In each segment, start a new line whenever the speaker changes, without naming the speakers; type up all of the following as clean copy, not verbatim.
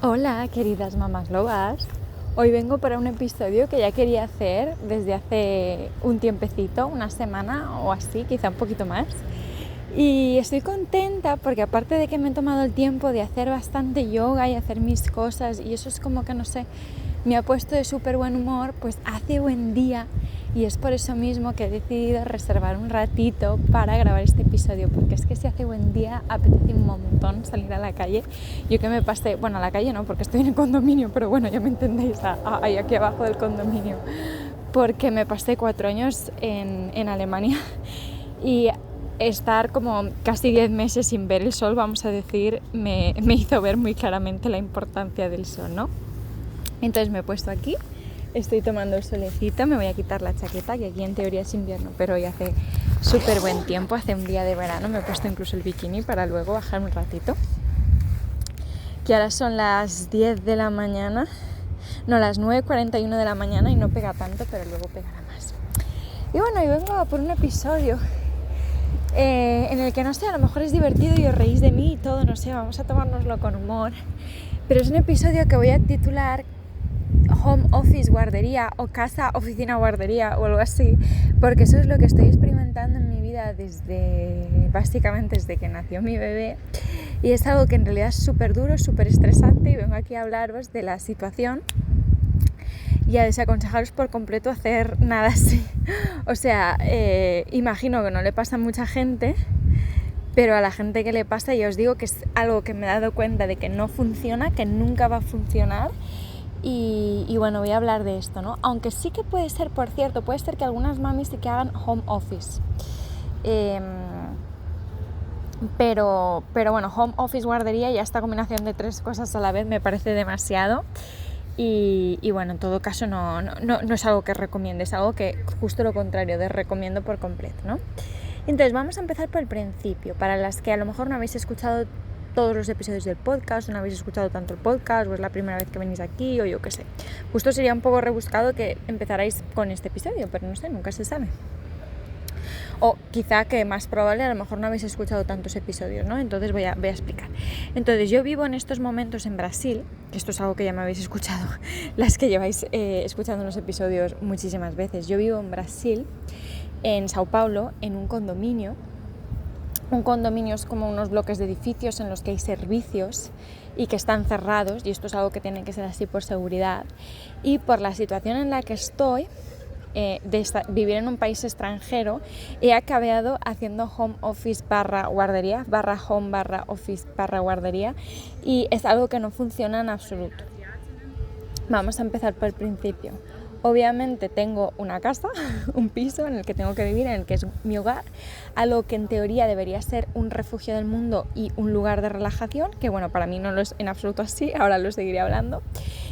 Hola, queridas mamás lobas. Hoy vengo para un episodio que ya quería hacer desde hace un tiempecito, una semana o así, quizá un poquito más. Y estoy contenta porque aparte de que me he tomado el tiempo de hacer bastante yoga y hacer mis cosas, y eso es como que, no sé, me ha puesto de súper buen humor, pues hace buen día. Y es por eso mismo que he decidido reservar un ratito para grabar este episodio, porque es que si hace buen día apetece un montón salir a la calle. Yo que me pasé, bueno, a la calle no, porque estoy en el condominio, pero bueno, ya me entendéis, ahí aquí abajo del condominio, porque me pasé 4 años en Alemania y estar como casi 10 meses sin ver el sol, vamos a decir, me hizo ver muy claramente la importancia del sol, ¿no? Entonces me he puesto aquí, estoy tomando el solecito, me voy a quitar la chaqueta, que aquí en teoría es invierno, pero hoy hace súper buen tiempo, hace un día de verano, me he puesto incluso el bikini para luego bajar un ratito. Que ahora son las 10 de la mañana, no, las 9:41 de la mañana y no pega tanto, pero luego pegará más. Y bueno, yo vengo por un episodio en el que, no sé, a lo mejor es divertido y os reís de mí y todo, no sé, vamos a tomárnoslo con humor. Pero es un episodio que voy a titular Home Office Guardería o Casa Oficina Guardería o algo así, porque eso es lo que estoy experimentando en mi vida básicamente desde que nació mi bebé, y es algo que en realidad es súper duro, súper estresante, y vengo aquí a hablaros de la situación y a desaconsejaros por completo hacer nada así. O sea, imagino que no le pasa a mucha gente, pero a la gente que le pasa, ya os digo que es algo que me he dado cuenta de que no funciona, que nunca va a funcionar. Y bueno, voy a hablar de esto, ¿no? Aunque sí que puede ser, por cierto, puede ser que algunas mamis sí que hagan home office. Pero bueno, home office guardería, ya esta combinación de 3 cosas a la vez me parece demasiado. Y bueno, en todo caso no es algo que recomiende, es algo que justo lo contrario, recomiendo por completo, ¿no? Entonces vamos a empezar por el principio. Para las que a lo mejor no habéis escuchado todos los episodios del podcast, o no habéis escuchado tanto el podcast, o es la primera vez que venís aquí, o yo qué sé. Justo sería un poco rebuscado que empezarais con este episodio, pero no sé, nunca se sabe. O quizá, que más probable, a lo mejor no habéis escuchado tantos episodios, ¿no? Entonces voy a explicar. Entonces yo vivo en estos momentos en Brasil, que esto es algo que ya me habéis escuchado, las que lleváis escuchando los episodios muchísimas veces. Yo vivo en Brasil, en Sao Paulo, en un condominio. Un condominio es como unos bloques de edificios en los que hay servicios y que están cerrados, y esto es algo que tiene que ser así por seguridad. Y por la situación en la que estoy, vivir en un país extranjero, he acabado haciendo home office / guardería, /home /office /guardería, y es algo que no funciona en absoluto. Vamos a empezar por el principio. Obviamente tengo una casa, un piso en el que tengo que vivir, en el que es mi hogar, algo que en teoría debería ser un refugio del mundo y un lugar de relajación, que bueno, para mí no lo es en absoluto así, ahora lo seguiré hablando.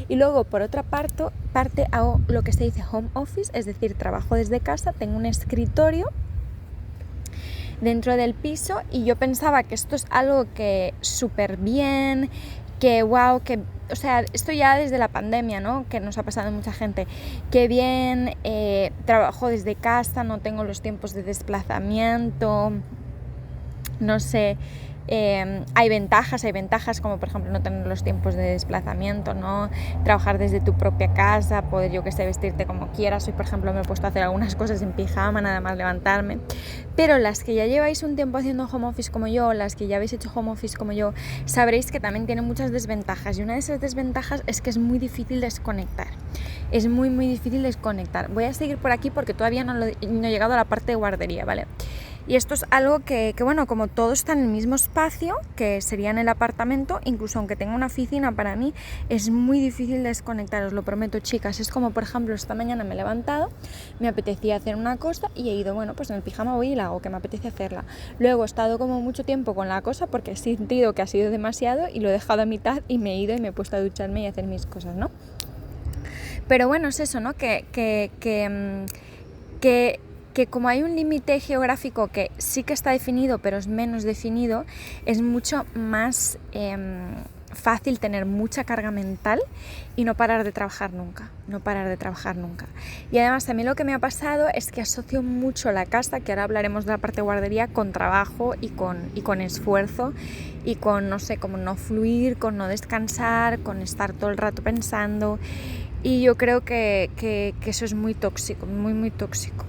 Y luego, por otra parte hago lo que se dice home office, es decir, trabajo desde casa, tengo un escritorio dentro del piso, y yo pensaba que esto es algo que súper bien, que wow, que, o sea, esto ya desde la pandemia, ¿no? Que nos ha pasado a mucha gente, que bien, trabajo desde casa, no tengo los tiempos de desplazamiento, no sé, hay ventajas como por ejemplo no tener los tiempos de desplazamiento, ¿no? Trabajar desde tu propia casa, poder, yo que sé, vestirte como quieras. Hoy por ejemplo me he puesto a hacer algunas cosas en pijama, nada más levantarme. Pero las que ya lleváis un tiempo haciendo home office como yo, las que ya habéis hecho home office como yo, sabréis que también tiene muchas desventajas, y una de esas desventajas es que es muy difícil desconectar. Es muy difícil desconectar. Voy a seguir por aquí porque todavía no he llegado a la parte de guardería, ¿vale? Y esto es algo que bueno, como todo está en el mismo espacio, que sería en el apartamento, incluso aunque tenga una oficina, para mí es muy difícil desconectar, os lo prometo, chicas. Es como, por ejemplo, esta mañana me he levantado, me apetecía hacer una cosa y he ido, bueno, pues en el pijama voy y la hago, que me apetece hacerla. Luego he estado como mucho tiempo con la cosa porque he sentido que ha sido demasiado y lo he dejado a mitad y me he ido y me he puesto a ducharme y a hacer mis cosas, ¿no? Pero bueno, es eso, ¿no? Que como hay un límite geográfico que sí que está definido, pero es menos definido, es mucho más fácil tener mucha carga mental y no parar de trabajar nunca, Y además también lo que me ha pasado es que asocio mucho la casa, que ahora hablaremos de la parte de guardería, con trabajo y con esfuerzo y con, no sé, como no fluir, con no descansar, con estar todo el rato pensando, y yo creo que eso es muy tóxico, muy tóxico.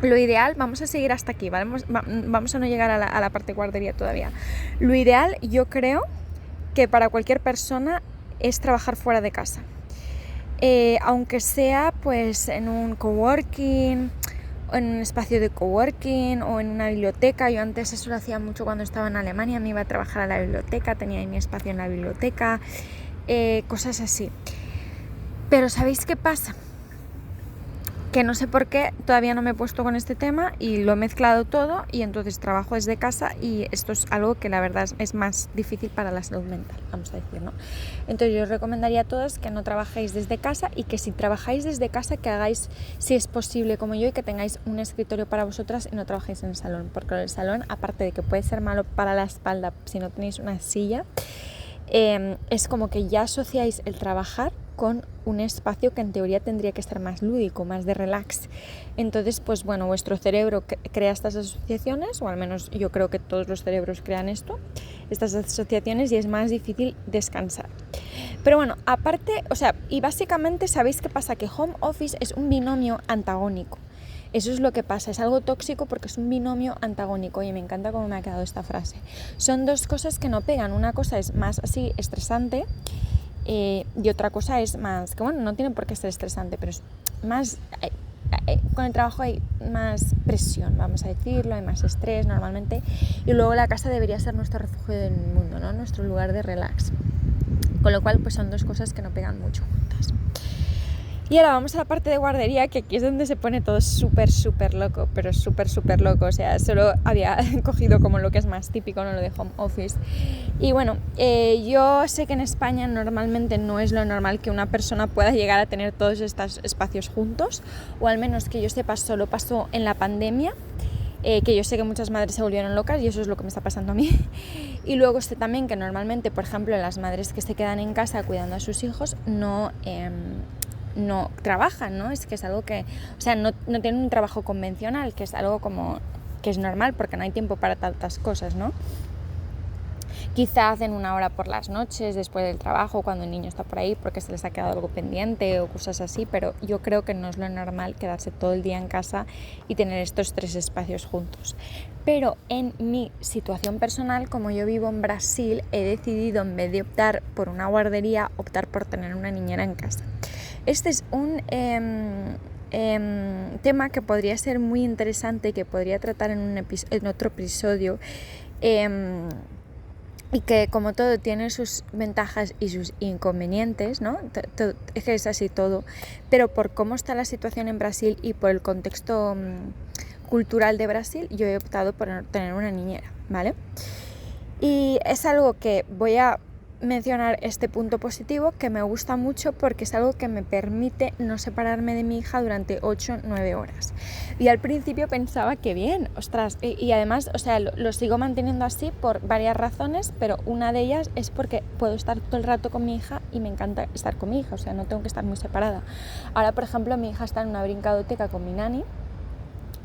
Lo ideal, vamos a seguir hasta aquí, ¿vale? Vamos a no llegar a la parte de guardería todavía. Lo ideal, yo creo que para cualquier persona es trabajar fuera de casa, aunque sea pues en un coworking, o en un espacio de coworking o en una biblioteca. Yo antes eso lo hacía mucho cuando estaba en Alemania, me iba a trabajar a la biblioteca, tenía ahí mi espacio en la biblioteca, cosas así. Pero ¿sabéis qué pasa? Que no sé por qué todavía no me he puesto con este tema y lo he mezclado todo, y entonces trabajo desde casa, y esto es algo que la verdad es más difícil para la salud mental, vamos a decir, ¿no? Entonces yo os recomendaría a todos que no trabajéis desde casa, y que si trabajáis desde casa, que hagáis, si es posible como yo, y que tengáis un escritorio para vosotras y no trabajéis en el salón, porque el salón, aparte de que puede ser malo para la espalda si no tenéis una silla, es como que ya asociáis el trabajar con un espacio que en teoría tendría que estar más lúdico, más de relax. Entonces, pues bueno, vuestro cerebro crea estas asociaciones, o al menos yo creo que todos los cerebros crean estas asociaciones, y es más difícil descansar. Pero bueno, aparte, o sea, y básicamente, ¿sabéis qué pasa? Que home office es un binomio antagónico. Eso es lo que pasa, es algo tóxico porque es un binomio antagónico. Y me encanta cómo me ha quedado esta frase. Son dos cosas que no pegan. Una cosa es más así estresante, y otra cosa es más, que bueno, no tiene por qué ser estresante, pero es más, con el trabajo hay más presión, vamos a decirlo, hay más estrés normalmente, y luego la casa debería ser nuestro refugio del mundo, ¿no? Nuestro lugar de relax, con lo cual pues son dos cosas que no pegan mucho juntas. Y ahora vamos a la parte de guardería, que aquí es donde se pone todo súper loco, pero súper loco. O sea, solo había cogido como lo que es más típico, no lo de home office. Y bueno, yo sé que en España normalmente no es lo normal que una persona pueda llegar a tener todos estos espacios juntos, o al menos que yo sepa, solo pasó en la pandemia, que yo sé que muchas madres se volvieron locas, y eso es lo que me está pasando a mí. Y luego sé también que normalmente, por ejemplo, las madres que se quedan en casa cuidando a sus hijos no trabajan, ¿no? Es que es algo que, o sea, no tienen un trabajo convencional, que es algo como que es normal porque no hay tiempo para tantas cosas, ¿no? Quizá hacen una hora por las noches después del trabajo, cuando el niño está por ahí porque se les ha quedado algo pendiente o cosas así, pero yo creo que no es lo normal quedarse todo el día en casa y tener estos 3 espacios juntos. Pero en mi situación personal, como yo vivo en Brasil, he decidido, en vez de optar por una guardería, optar por tener una niñera en casa. Este es un tema que podría ser muy interesante, que podría tratar en otro episodio, y que, como todo, tiene sus ventajas y sus inconvenientes, ¿no? Es así todo, pero por cómo está la situación en Brasil y por el contexto cultural de Brasil, yo he optado por tener una niñera, ¿vale? Y es algo que voy a mencionar, este punto positivo, que me gusta mucho porque es algo que me permite no separarme de mi hija durante 8-9 horas. Y al principio pensaba que bien, ostras, y además, o sea, lo sigo manteniendo así por varias razones, pero una de ellas es porque puedo estar todo el rato con mi hija y me encanta estar con mi hija, o sea, no tengo que estar muy separada. Ahora, por ejemplo, mi hija está en una brincadoteca con mi nani,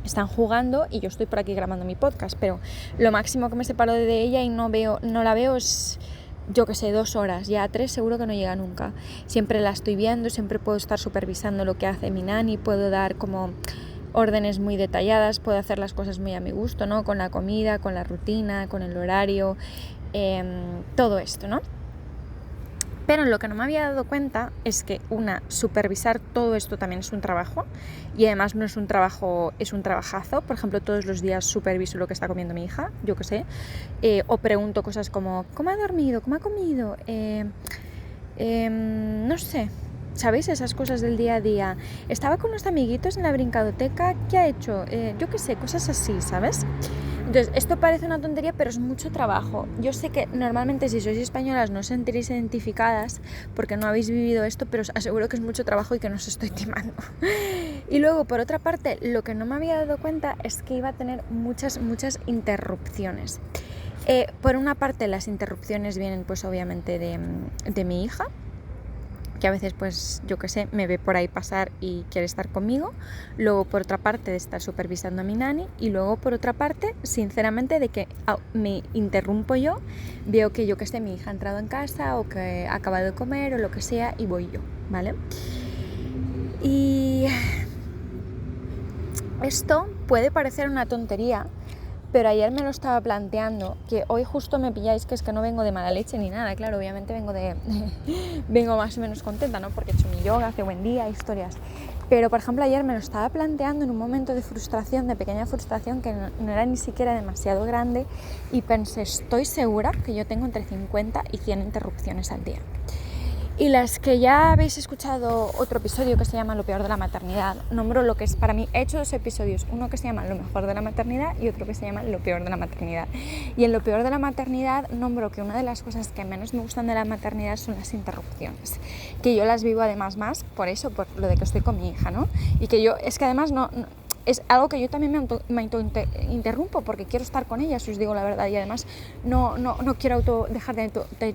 están jugando y yo estoy por aquí grabando mi podcast, pero lo máximo que me separo de ella y no la veo es, yo que sé, 2 horas, ya 3 seguro que no llega nunca. Siempre la estoy viendo, siempre puedo estar supervisando lo que hace mi nani, puedo dar como órdenes muy detalladas, puedo hacer las cosas muy a mi gusto, ¿no? Con la comida, con la rutina, con el horario, todo esto, ¿no? Pero lo que no me había dado cuenta es que supervisar todo esto también es un trabajo, y además no es un trabajo, es un trabajazo. Por ejemplo, todos los días superviso lo que está comiendo mi hija, yo qué sé, o pregunto cosas como ¿cómo ha dormido? ¿Cómo ha comido? No sé, ¿sabéis? Esas cosas del día a día. Estaba con los amiguitos en la brincadoteca, ¿qué ha hecho? Yo qué sé, cosas así, ¿sabes? Entonces, esto parece una tontería, pero es mucho trabajo. Yo sé que normalmente, si sois españolas, no os sentiréis identificadas porque no habéis vivido esto, pero os aseguro que es mucho trabajo y que no os estoy timando. Y luego, por otra parte, lo que no me había dado cuenta es que iba a tener muchas interrupciones. Por una parte las interrupciones vienen pues obviamente de mi hija, que a veces pues yo qué sé, me ve por ahí pasar y quiere estar conmigo. Luego por otra parte de estar supervisando a mi nani, y luego por otra parte sinceramente de que me interrumpo yo, veo que yo qué sé, mi hija ha entrado en casa o que ha acabado de comer o lo que sea y voy yo, ¿vale? Y esto puede parecer una tontería, pero ayer me lo estaba planteando, que hoy justo me pilláis que es que no vengo de mala leche ni nada, claro, obviamente vengo más o menos contenta, ¿no? Porque he hecho mi yoga, hace buen día, historias. Pero, por ejemplo, ayer me lo estaba planteando en un momento de frustración, de pequeña frustración, que no era ni siquiera demasiado grande, y pensé, estoy segura que yo tengo entre 50 y 100 interrupciones al día. Y las que ya habéis escuchado otro episodio que se llama Lo peor de la maternidad, nombro lo que es para mí, he hecho 2 episodios, uno que se llama Lo mejor de la maternidad y otro que se llama Lo peor de la maternidad. Y en Lo peor de la maternidad nombro que una de las cosas que menos me gustan de la maternidad son las interrupciones, que yo las vivo además más por eso, por lo de que estoy con mi hija, ¿no? Y que yo, es que además no es algo que yo también me interrumpo porque quiero estar con ella, si os digo la verdad, y además no quiero dejar de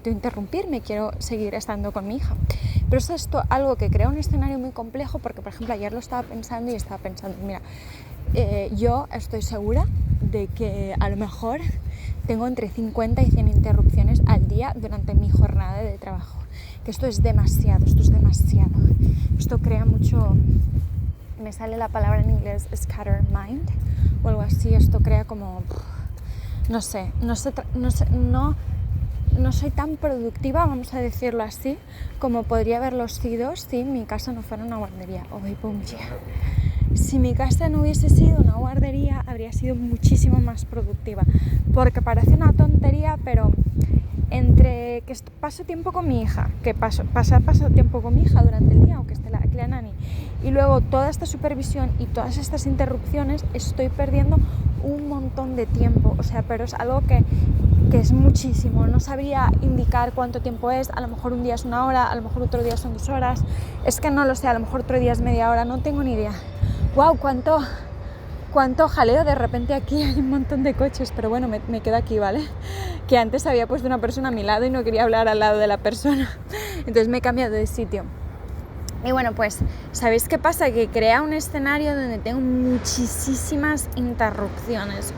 interrumpirme, quiero seguir estando con mi hija. Pero es esto algo que crea un escenario muy complejo porque, por ejemplo, ayer lo estaba pensando y estaba pensando, mira, yo estoy segura de que a lo mejor tengo entre 50 y 100 interrupciones al día durante mi jornada de trabajo. Que esto es demasiado. Esto crea mucho... Me sale la palabra en inglés scatter mind o algo así. Esto crea como... No soy tan productiva, vamos a decirlo así, como podría haberlo sido si mi casa no fuera una guardería. Si mi casa no hubiese sido una guardería, habría sido muchísimo más productiva. Porque parece una tontería, pero entre que paso tiempo con mi hija, paso tiempo con mi hija durante el día, aunque esté la nani, y luego toda esta supervisión y todas estas interrupciones, estoy perdiendo un montón de tiempo. O sea, pero es algo que es muchísimo. No sabría indicar cuánto tiempo es. A lo mejor un día es 1 hora, a lo mejor otro día son 2 horas. Es que no lo sé, a lo mejor otro día es media hora, no tengo ni idea. ¡Wow! ¿Cuánto jaleo? De repente aquí hay un montón de coches, pero bueno, me quedo aquí, ¿vale? Que antes había puesto una persona a mi lado y no quería hablar al lado de la persona. Entonces me he cambiado de sitio. Y bueno, pues, ¿sabéis qué pasa? Que crea un escenario donde tengo muchísimas interrupciones.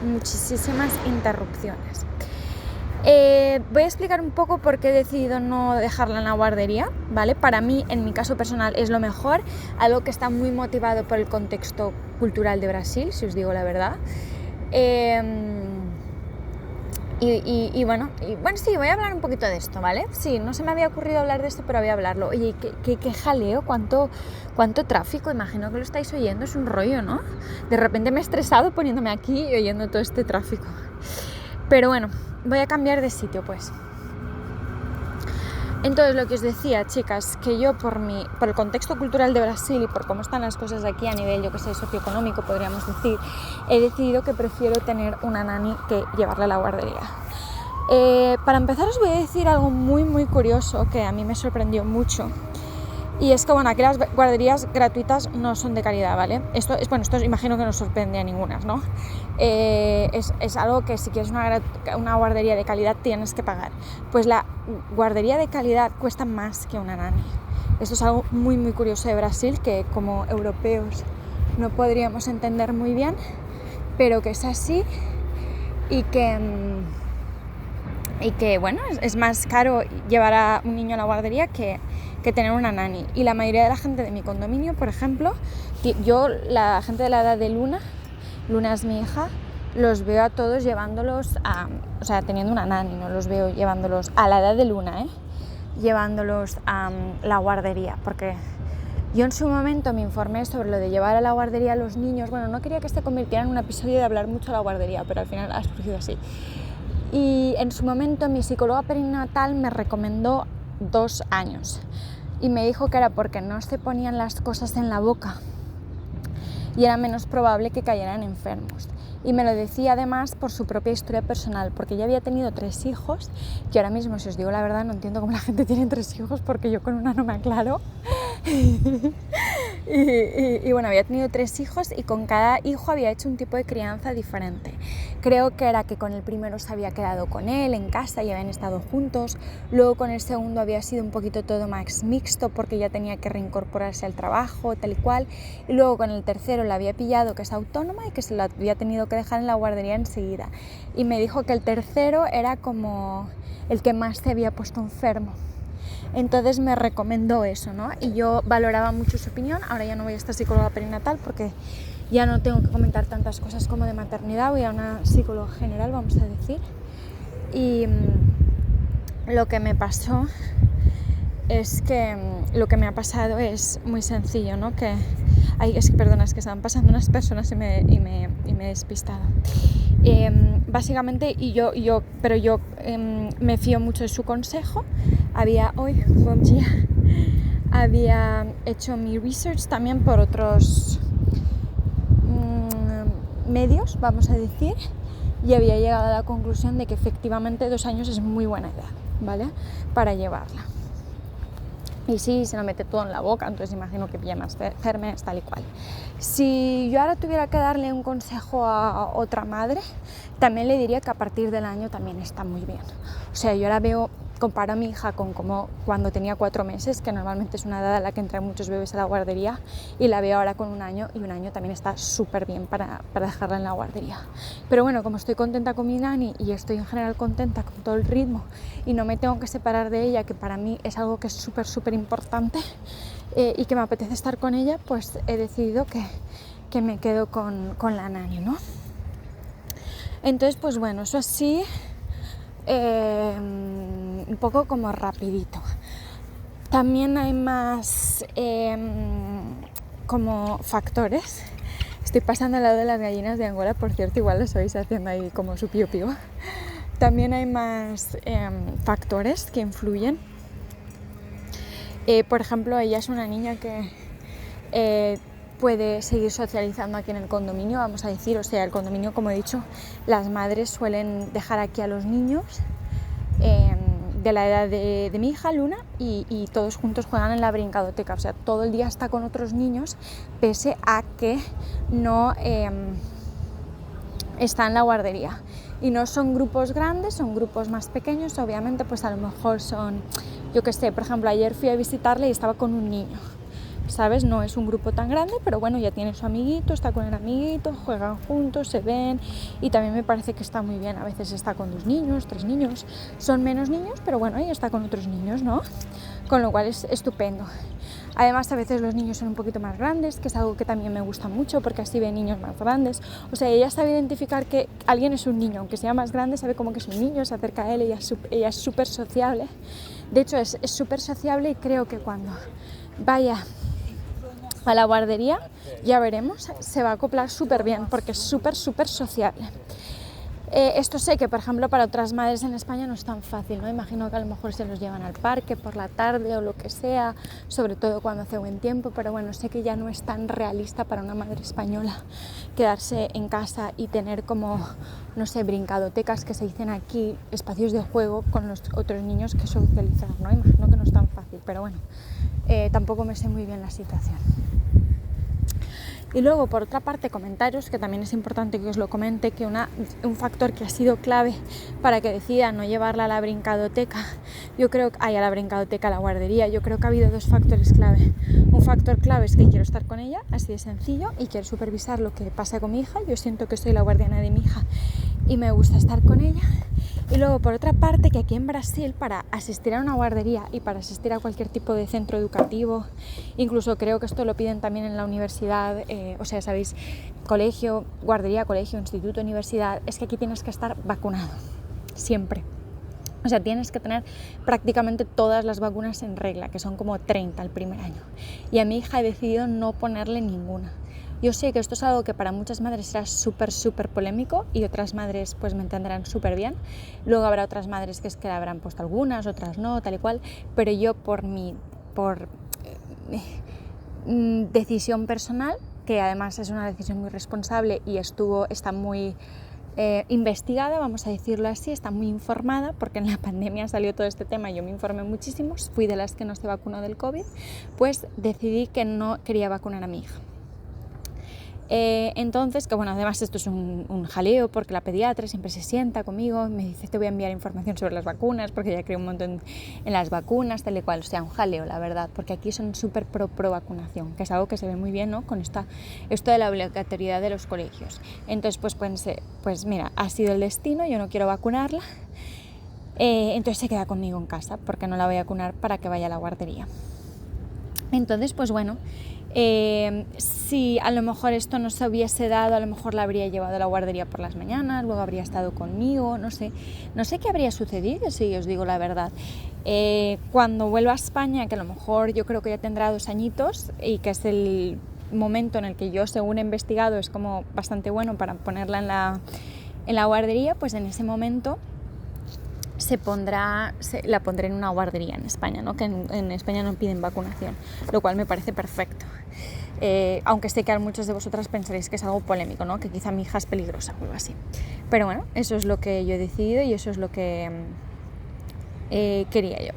Voy a explicar un poco por qué he decidido no dejarla en la guardería, ¿vale? Para mí, en mi caso personal, es lo mejor, algo que está muy motivado por el contexto cultural de Brasil, si os digo la verdad. Bueno, sí, voy a hablar un poquito de esto, ¿vale? Sí, no se me había ocurrido hablar de esto, pero voy a hablarlo. Oye, qué jaleo, cuánto tráfico, imagino que lo estáis oyendo, es un rollo, ¿no? De repente me he estresado poniéndome aquí y oyendo todo este tráfico. Pero bueno, voy a cambiar de sitio, pues. Entonces, lo que os decía, chicas, que yo por el contexto cultural de Brasil y por cómo están las cosas aquí a nivel, yo que sé, socioeconómico, podríamos decir, he decidido que prefiero tener una nani que llevarla a la guardería. Para empezar, os voy a decir algo muy, muy curioso que a mí me sorprendió mucho. Y es que, bueno, aquí las guarderías gratuitas no son de calidad, ¿vale? Esto imagino que no sorprende a ninguna, ¿no? Es algo que si quieres una guardería de calidad tienes que pagar. Pues la guardería de calidad cuesta más que una nani. Esto es algo muy, muy curioso de Brasil, que como europeos no podríamos entender muy bien, pero que es así y que bueno, es más caro llevar a un niño a la guardería que tener una nani. Y la mayoría de la gente de mi condominio, por ejemplo, la gente de la edad de Luna es mi hija, los veo a todos llevándolos teniendo una nani, no los veo llevándolos a la edad de Luna, llevándolos a la guardería, porque yo en su momento me informé sobre lo de llevar a la guardería a los niños. Bueno, no quería que se convirtiera en un episodio de hablar mucho de la guardería, pero al final ha surgido así. Y en su momento mi psicóloga perinatal me recomendó 2 años y me dijo que era porque no se ponían las cosas en la boca y era menos probable que cayeran enfermos. Y me lo decía además por su propia historia personal, porque ella había tenido 3 hijos, que ahora mismo, si os digo la verdad, no entiendo cómo la gente tiene 3 hijos, porque yo con una no me aclaro. Y bueno, había tenido 3 hijos y con cada hijo había hecho un tipo de crianza diferente. Creo que era que con el primero se había quedado con él en casa y habían estado juntos. Luego con el segundo había sido un poquito todo más mixto porque ya tenía que reincorporarse al trabajo, tal y cual. Y luego con el tercero la había pillado que es autónoma y que se la había tenido que dejar en la guardería enseguida. Y me dijo que el tercero era como el que más se había puesto enfermo. Entonces me recomendó eso, ¿no? Y yo valoraba mucho su opinión. Ahora ya no voy a esta psicóloga perinatal porque ya no tengo que comentar tantas cosas como de maternidad, voy a una psicóloga general, vamos a decir. Y lo que me pasó es que lo que me ha pasado es muy sencillo, ¿no? Que perdona, es que estaban pasando unas personas y me he despistado. Básicamente, pero yo me fío mucho de su consejo. Había hecho mi research también por otros medios, vamos a decir, y había llegado a la conclusión de que efectivamente 2 años es muy buena edad, ¿vale? Para llevarla. Y sí, se lo mete todo en la boca, entonces imagino que pilla más germes, tal y cual. Si yo ahora tuviera que darle un consejo a otra madre, también le diría que a partir del año también está muy bien. O sea, yo ahora comparo a mi hija con como cuando tenía 4 meses, que normalmente es una edad a la que entran muchos bebés a la guardería, y la veo ahora con 1 año, y 1 año también está súper bien para dejarla en la guardería. Pero bueno, como estoy contenta con mi nani y estoy en general contenta con todo el ritmo y no me tengo que separar de ella, que para mí es algo que es súper, súper importante, y que me apetece estar con ella, pues he decidido que me quedo con la nani, ¿no? Entonces, pues bueno, eso así, un poco como rapidito. También hay más como factores. Estoy pasando al lado de las gallinas de Angola, por cierto, igual lo estáis haciendo ahí como su pío pío. También hay más factores que influyen. Por ejemplo, ella es una niña que puede seguir socializando aquí en el condominio, vamos a decir. O sea, el condominio, como he dicho, las madres suelen dejar aquí a los niños de la edad de mi hija Luna y todos juntos juegan en la brincadoteca. O sea, todo el día está con otros niños, pese a que no está en la guardería. Y no son grupos grandes, son grupos más pequeños. Obviamente, pues a lo mejor son, yo qué sé, por ejemplo, ayer fui a visitarle y estaba con un niño, ¿sabes? No es un grupo tan grande, pero bueno, ya tiene su amiguito, está con el amiguito, juegan juntos, se ven, y también me parece que está muy bien. A veces está con 2 niños, 3 niños, son menos niños, pero bueno, ella está con otros niños, ¿no? Con lo cual es estupendo. Además, a veces los niños son un poquito más grandes, que es algo que también me gusta mucho, porque así ve niños más grandes. O sea, ella sabe identificar que alguien es un niño, aunque sea más grande, sabe como que es un niño, se acerca a él, ella es súper sociable. De hecho, es súper sociable, y creo que cuando vaya a la guardería, ya veremos, se va a acoplar súper bien, porque es súper, súper sociable. Esto sé que, por ejemplo, para otras madres en España no es tan fácil, ¿no? Imagino que a lo mejor se los llevan al parque por la tarde o lo que sea, sobre todo cuando hace buen tiempo, pero bueno, sé que ya no es tan realista para una madre española quedarse en casa y tener como, no sé, brincadotecas, que se dicen aquí, espacios de juego con los otros niños que socializar, ¿no? Imagino que no es tan fácil, pero bueno, tampoco me sé muy bien la situación. Y luego, por otra parte, comentarios, que también es importante que os lo comente, que un factor que ha sido clave para que decida no llevarla a la brincadoteca, a la guardería, yo creo que ha habido 2 factores clave. Un factor clave es que quiero estar con ella, así de sencillo, y quiero supervisar lo que pasa con mi hija. Yo siento que soy la guardiana de mi hija y me gusta estar con ella. Y luego, por otra parte, que aquí en Brasil, para asistir a una guardería y para asistir a cualquier tipo de centro educativo, incluso creo que esto lo piden también en la universidad, o sea, sabéis, colegio, guardería, colegio, instituto, universidad, es que aquí tienes que estar vacunado, siempre. O sea, tienes que tener prácticamente todas las vacunas en regla, que son como 30 el primer año. Y a mi hija he decidido no ponerle ninguna. Yo sé que esto es algo que para muchas madres será súper, súper polémico, y otras madres pues me entenderán súper bien. Luego habrá otras madres que es que le habrán puesto algunas, otras no, tal y cual. Pero yo por decisión personal, que además es una decisión muy responsable y está muy investigada, vamos a decirlo así, está muy informada, porque en la pandemia salió todo este tema y yo me informé muchísimo, fui de las que no se vacunó del COVID, pues decidí que no quería vacunar a mi hija. Entonces, que bueno, además esto es un jaleo, porque la pediatra siempre se sienta conmigo y me dice, te voy a enviar información sobre las vacunas, porque ya creo un montón en las vacunas, tal y cual, o sea, un jaleo, la verdad, porque aquí son súper pro vacunación, que es algo que se ve muy bien, ¿no?, con esto de la obligatoriedad de los colegios. Entonces, pues pensé, pues mira, ha sido el destino, yo no quiero vacunarla, entonces se queda conmigo en casa, porque no la voy a vacunar para que vaya a la guardería. Entonces, pues bueno, si a lo mejor esto no se hubiese dado, a lo mejor la habría llevado a la guardería por las mañanas, luego habría estado conmigo, no sé qué habría sucedido, si os digo la verdad. Cuando vuelva a España, que a lo mejor yo creo que ya tendrá 2 añitos y que es el momento en el que yo, según he investigado, es como bastante bueno para ponerla en la guardería, pues en ese momento la pondré en una guardería en España, ¿no?, que en España no piden vacunación, lo cual me parece perfecto. Aunque sé que a muchos de vosotras pensaréis que es algo polémico, ¿no?, que quizá mi hija es peligrosa o algo así. Pero bueno, eso es lo que yo he decidido y eso es lo que quería yo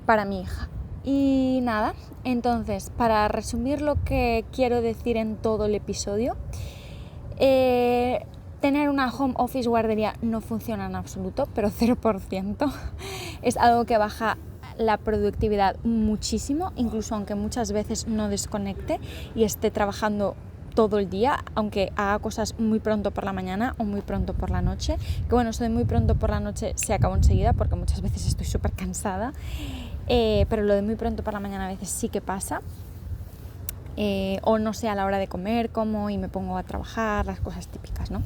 para mi hija. Y nada, entonces, para resumir lo que quiero decir en todo el episodio, tener una home office guardería no funciona en absoluto, pero 0%. Es algo que baja la productividad muchísimo, incluso aunque muchas veces no desconecte y esté trabajando todo el día, aunque haga cosas muy pronto por la mañana o muy pronto por la noche, que bueno, eso de muy pronto por la noche se acabó enseguida porque muchas veces estoy súper cansada, pero lo de muy pronto por la mañana a veces sí que pasa. O no sé, a la hora de comer, como y me pongo a trabajar, las cosas típicas, ¿no?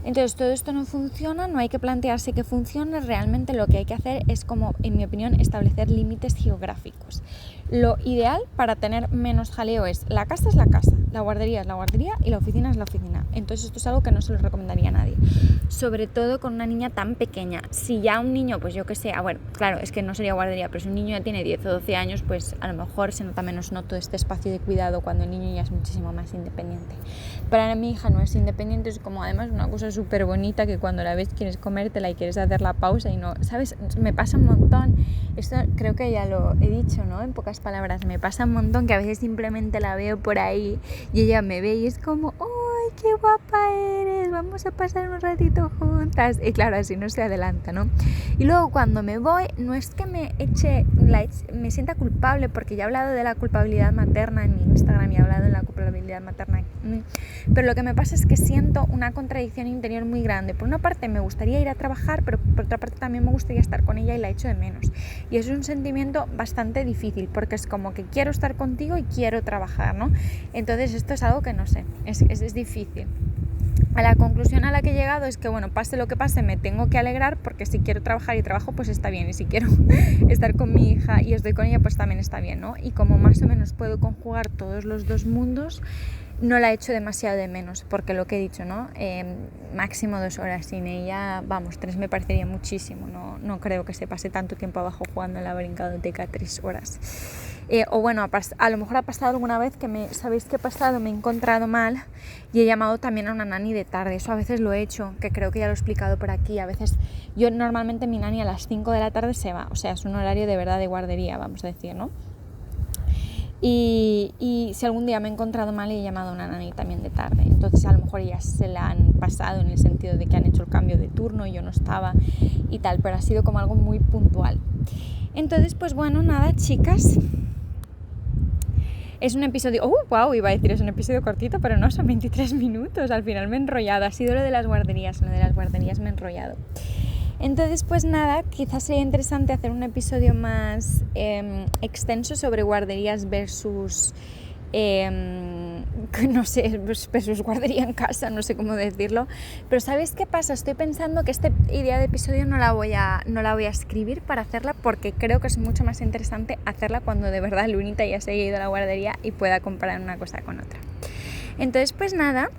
Entonces todo esto no funciona, no hay que plantearse que funcione, realmente lo que hay que hacer es, como en mi opinión, establecer límites geográficos. Lo ideal para tener menos jaleo es la casa, la guardería es la guardería y la oficina es la oficina. Entonces esto es algo que no se lo recomendaría a nadie, sobre todo con una niña tan pequeña. Si ya un niño, pues yo que sé, bueno, claro, es que no sería guardería, pero si un niño ya tiene 10 o 12 años, pues a lo mejor se nota menos, ¿no?, todo este espacio de cuidado cuando el niño ya es muchísimo más independiente. Para mi hija no es independiente, es como además una cosa súper bonita que cuando la ves quieres comértela y quieres hacer la pausa y no, ¿sabes? Me pasa un montón, esto creo que ya lo he dicho, ¿no?, en pocas palabras, me pasa un montón que a veces simplemente la veo por ahí y ella me ve y es como, ¡ay, qué guapa eres! Vamos a pasar un ratito juntas. Y claro, así no se adelanta, ¿no? Y luego cuando me voy, no es que me sienta culpable, porque ya he hablado de la culpabilidad materna en mi Instagram y he hablado de la culpabilidad materna, pero lo que me pasa es que siento una contradicción interior muy grande. Por una parte me gustaría ir a trabajar, pero por otra parte también me gustaría estar con ella y la echo de menos. Y es un sentimiento bastante difícil, porque es como que quiero estar contigo y quiero trabajar, ¿no? Entonces esto es algo que no sé, es difícil. A la conclusión a la que he llegado es que, bueno, pase lo que pase, me tengo que alegrar, porque si quiero trabajar y trabajo, pues está bien, y si quiero estar con mi hija y estoy con ella, pues también está bien, ¿no? Y como más o menos puedo conjugar todos los dos mundos, no la echo demasiado de menos, porque lo que he dicho, ¿no? Máximo 2 horas sin ella, vamos, 3 me parecería muchísimo, no creo que se pase tanto tiempo abajo jugando en la brincadoteca 3 horas. O bueno, a lo mejor ha pasado alguna vez que ¿sabéis qué ha pasado? Me he encontrado mal y he llamado también a una nani de tarde. Eso a veces lo he hecho, que creo que ya lo he explicado por aquí. A veces, yo normalmente mi nani a las 5 de la tarde se va, o sea, es un horario de verdad de guardería, vamos a decir, ¿no? Y si algún día me he encontrado mal, he llamado a una nani también de tarde. Entonces a lo mejor ellas se la han pasado en el sentido de que han hecho el cambio de turno y yo no estaba y tal, pero ha sido como algo muy puntual. Entonces, pues bueno, nada, chicas. Es un episodio, iba a decir es un episodio cortito, pero no, son 23 minutos, al final me he enrollado, ha sido lo de las guarderías me he enrollado. Entonces, pues nada, quizás sería interesante hacer un episodio más extenso sobre guarderías versus, no sé, versus guardería en casa, no sé cómo decirlo. Pero ¿sabéis qué pasa? Estoy pensando que esta idea de episodio no la voy a escribir para hacerla, porque creo que es mucho más interesante hacerla cuando de verdad Lunita ya se haya ido a la guardería y pueda comparar una cosa con otra. Entonces, pues nada,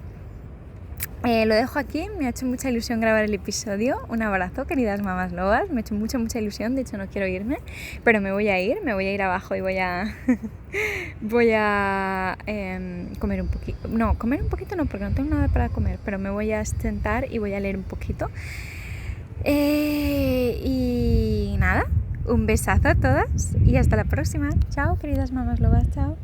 Lo dejo aquí, me ha hecho mucha ilusión grabar el episodio. Un abrazo, queridas mamás lobas, me ha hecho mucha ilusión, de hecho no quiero irme, pero me voy a ir abajo y voy a comer un poquito. No, comer un poquito no, porque no tengo nada para comer, pero me voy a sentar y voy a leer un poquito. Y nada, un besazo a todas y hasta la próxima. Chao, queridas mamás lobas, chao.